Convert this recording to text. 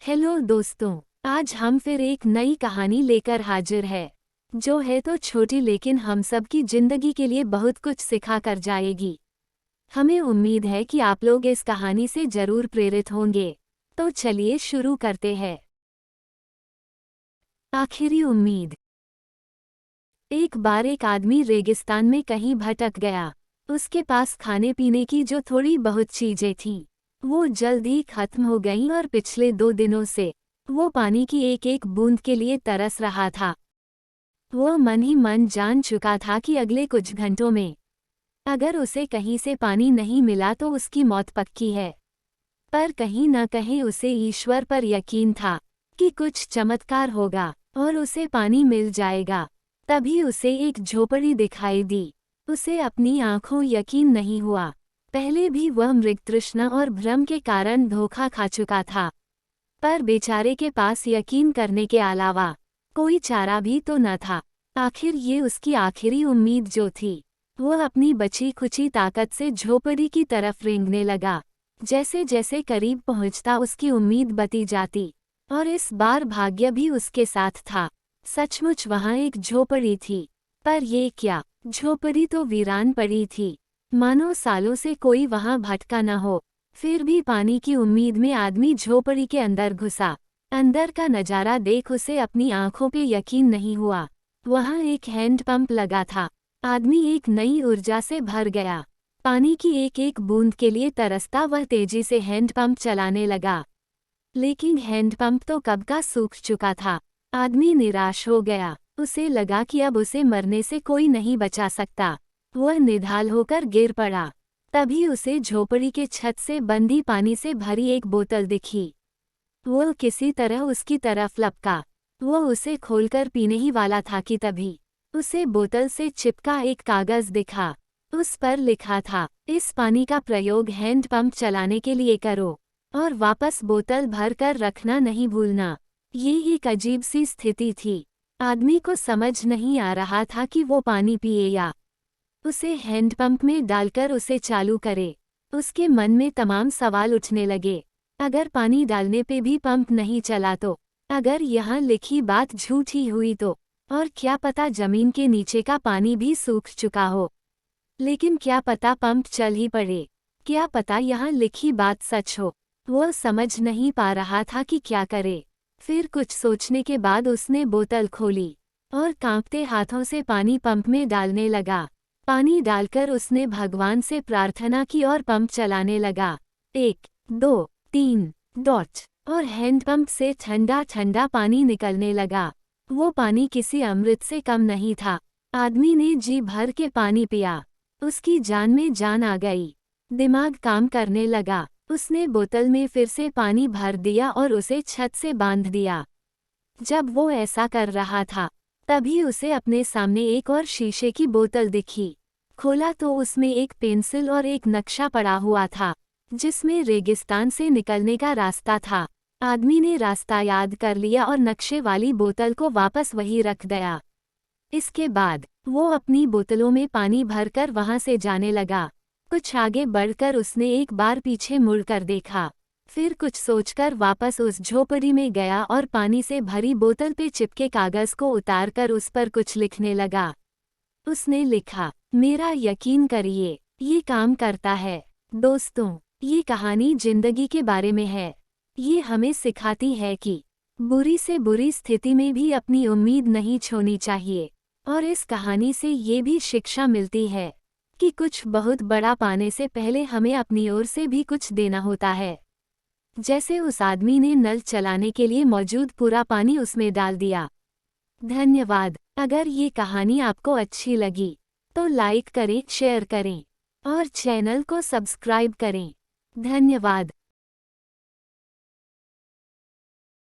Hello दोस्तों, आज हम फिर एक नई कहानी लेकर हाजिर है जो है तो छोटी लेकिन हम सब की जिंदगी के लिए बहुत कुछ सिखा कर जाएगी। हमें उम्मीद है कि आप लोग इस कहानी से जरूर प्रेरित होंगे। तो चलिए शुरू करते हैं। आखिरी उम्मीद। एक बार एक आदमी रेगिस्तान में कहीं भटक गया। उसके पास खाने पीने की जो थोड़ी बहुत चीजें थीं, वो जल्द ही खत्म हो गईं और पिछले 2 दिनों से वो पानी की एक एक बूंद के लिए तरस रहा था। वो मन ही मन जान चुका था कि अगले कुछ घंटों में अगर उसे कहीं से पानी नहीं मिला तो उसकी मौत पक्की है। पर कहीं न कहीं उसे ईश्वर पर यकीन था कि कुछ चमत्कार होगा और उसे पानी मिल जाएगा। तभी उसे एक झोपड़ी दिखाई दी। उसे अपनी आंखों यकीन नहीं हुआ। पहले भी वह मृगतृष्णा और भ्रम के कारण धोखा खा चुका था, पर बेचारे के पास यकीन करने के अलावा कोई चारा भी तो न था। आखिर ये उसकी आखिरी उम्मीद जो थी। वह अपनी बची खुची ताकत से झोपड़ी की तरफ रेंगने लगा। जैसे जैसे करीब पहुंचता उसकी उम्मीद बती जाती, और इस बार भाग्य भी उसके साथ था। सचमुच वहां एक झोपड़ी थी, पर ये क्या, झोपड़ी तो वीरान पड़ी थी, मानो सालों से कोई वहां भटका न हो। फिर भी पानी की उम्मीद में आदमी झोपड़ी के अंदर घुसा। अंदर का नजारा देख उसे अपनी आंखों पे यकीन नहीं हुआ। वहां एक हैंडपंप लगा था। आदमी एक नई ऊर्जा से भर गया। पानी की एक एक बूंद के लिए तरसता वह तेजी से हैंडपंप चलाने लगा। लेकिन हैंडपंप तो कब का सूख चुका था। आदमी निराश हो गया। उसे लगा कि अब उसे मरने से कोई नहीं बचा सकता। वह निढाल होकर गिर पड़ा। तभी उसे झोपड़ी के छत से बंदी पानी से भरी एक बोतल दिखी। वह किसी तरह उसकी तरफ लपका। वह उसे खोलकर पीने ही वाला था कि तभी उसे बोतल से चिपका एक कागज दिखा। उस पर लिखा था, इस पानी का प्रयोग हैंडपंप चलाने के लिए करो और वापस बोतल भर कर रखना नहीं भूलना। ये एक अजीब सी स्थिति थी। आदमी को समझ नहीं आ रहा था कि वो पानी पिए या उसे हैंडपंप में डालकर उसे चालू करे। उसके मन में तमाम सवाल उठने लगे। अगर पानी डालने पे भी पंप नहीं चला तो, अगर यहाँ लिखी बात झूठी हुई तो, और क्या पता जमीन के नीचे का पानी भी सूख चुका हो। लेकिन क्या पता पंप चल ही पड़े। क्या पता यहाँ लिखी बात सच हो। वह समझ नहीं पा रहा था कि क्या करे। फिर कुछ सोचने के बाद उसने बोतल खोली और कांपते हाथों से पानी पंप में डालने लगा। पानी डालकर उसने भगवान से प्रार्थना की और पंप चलाने लगा। 1, 2, 3 डॉट, और हैंडपंप से ठंडा ठंडा पानी निकलने लगा। वो पानी किसी अमृत से कम नहीं था। आदमी ने जी भर के पानी पिया। उसकी जान में जान आ गई। दिमाग काम करने लगा। उसने बोतल में फिर से पानी भर दिया और उसे छत से बांध दिया। जब वो ऐसा कर रहा था, तभी उसे अपने सामने एक और शीशे की बोतल दिखी। खोला तो उसमें एक पेंसिल और एक नक्शा पड़ा हुआ था, जिसमें रेगिस्तान से निकलने का रास्ता था। आदमी ने रास्ता याद कर लिया और नक्शे वाली बोतल को वापस वहीं रख दिया। इसके बाद वो अपनी बोतलों में पानी भरकर वहां से जाने लगा। कुछ आगे बढ़कर उसने एक बार पीछे मुड़कर देखा। फिर कुछ सोचकर वापस उस झोपड़ी में गया और पानी से भरी बोतल पे चिपके कागज को उतारकर उस पर कुछ लिखने लगा। उसने लिखा, मेरा यकीन करिए, ये काम करता है। दोस्तों, ये कहानी जिंदगी के बारे में है। ये हमें सिखाती है कि बुरी से बुरी स्थिति में भी अपनी उम्मीद नहीं छोड़नी चाहिए। और इस कहानी से ये भी शिक्षा मिलती है कि कुछ बहुत बड़ा पाने से पहले हमें अपनी ओर से भी कुछ देना होता है। जैसे उस आदमी ने नल चलाने के लिए मौजूद पूरा पानी उसमें डाल दिया। धन्यवाद। अगर ये कहानी आपको अच्छी लगी तो लाइक करें, शेयर करें और चैनल को सब्सक्राइब करें। धन्यवाद।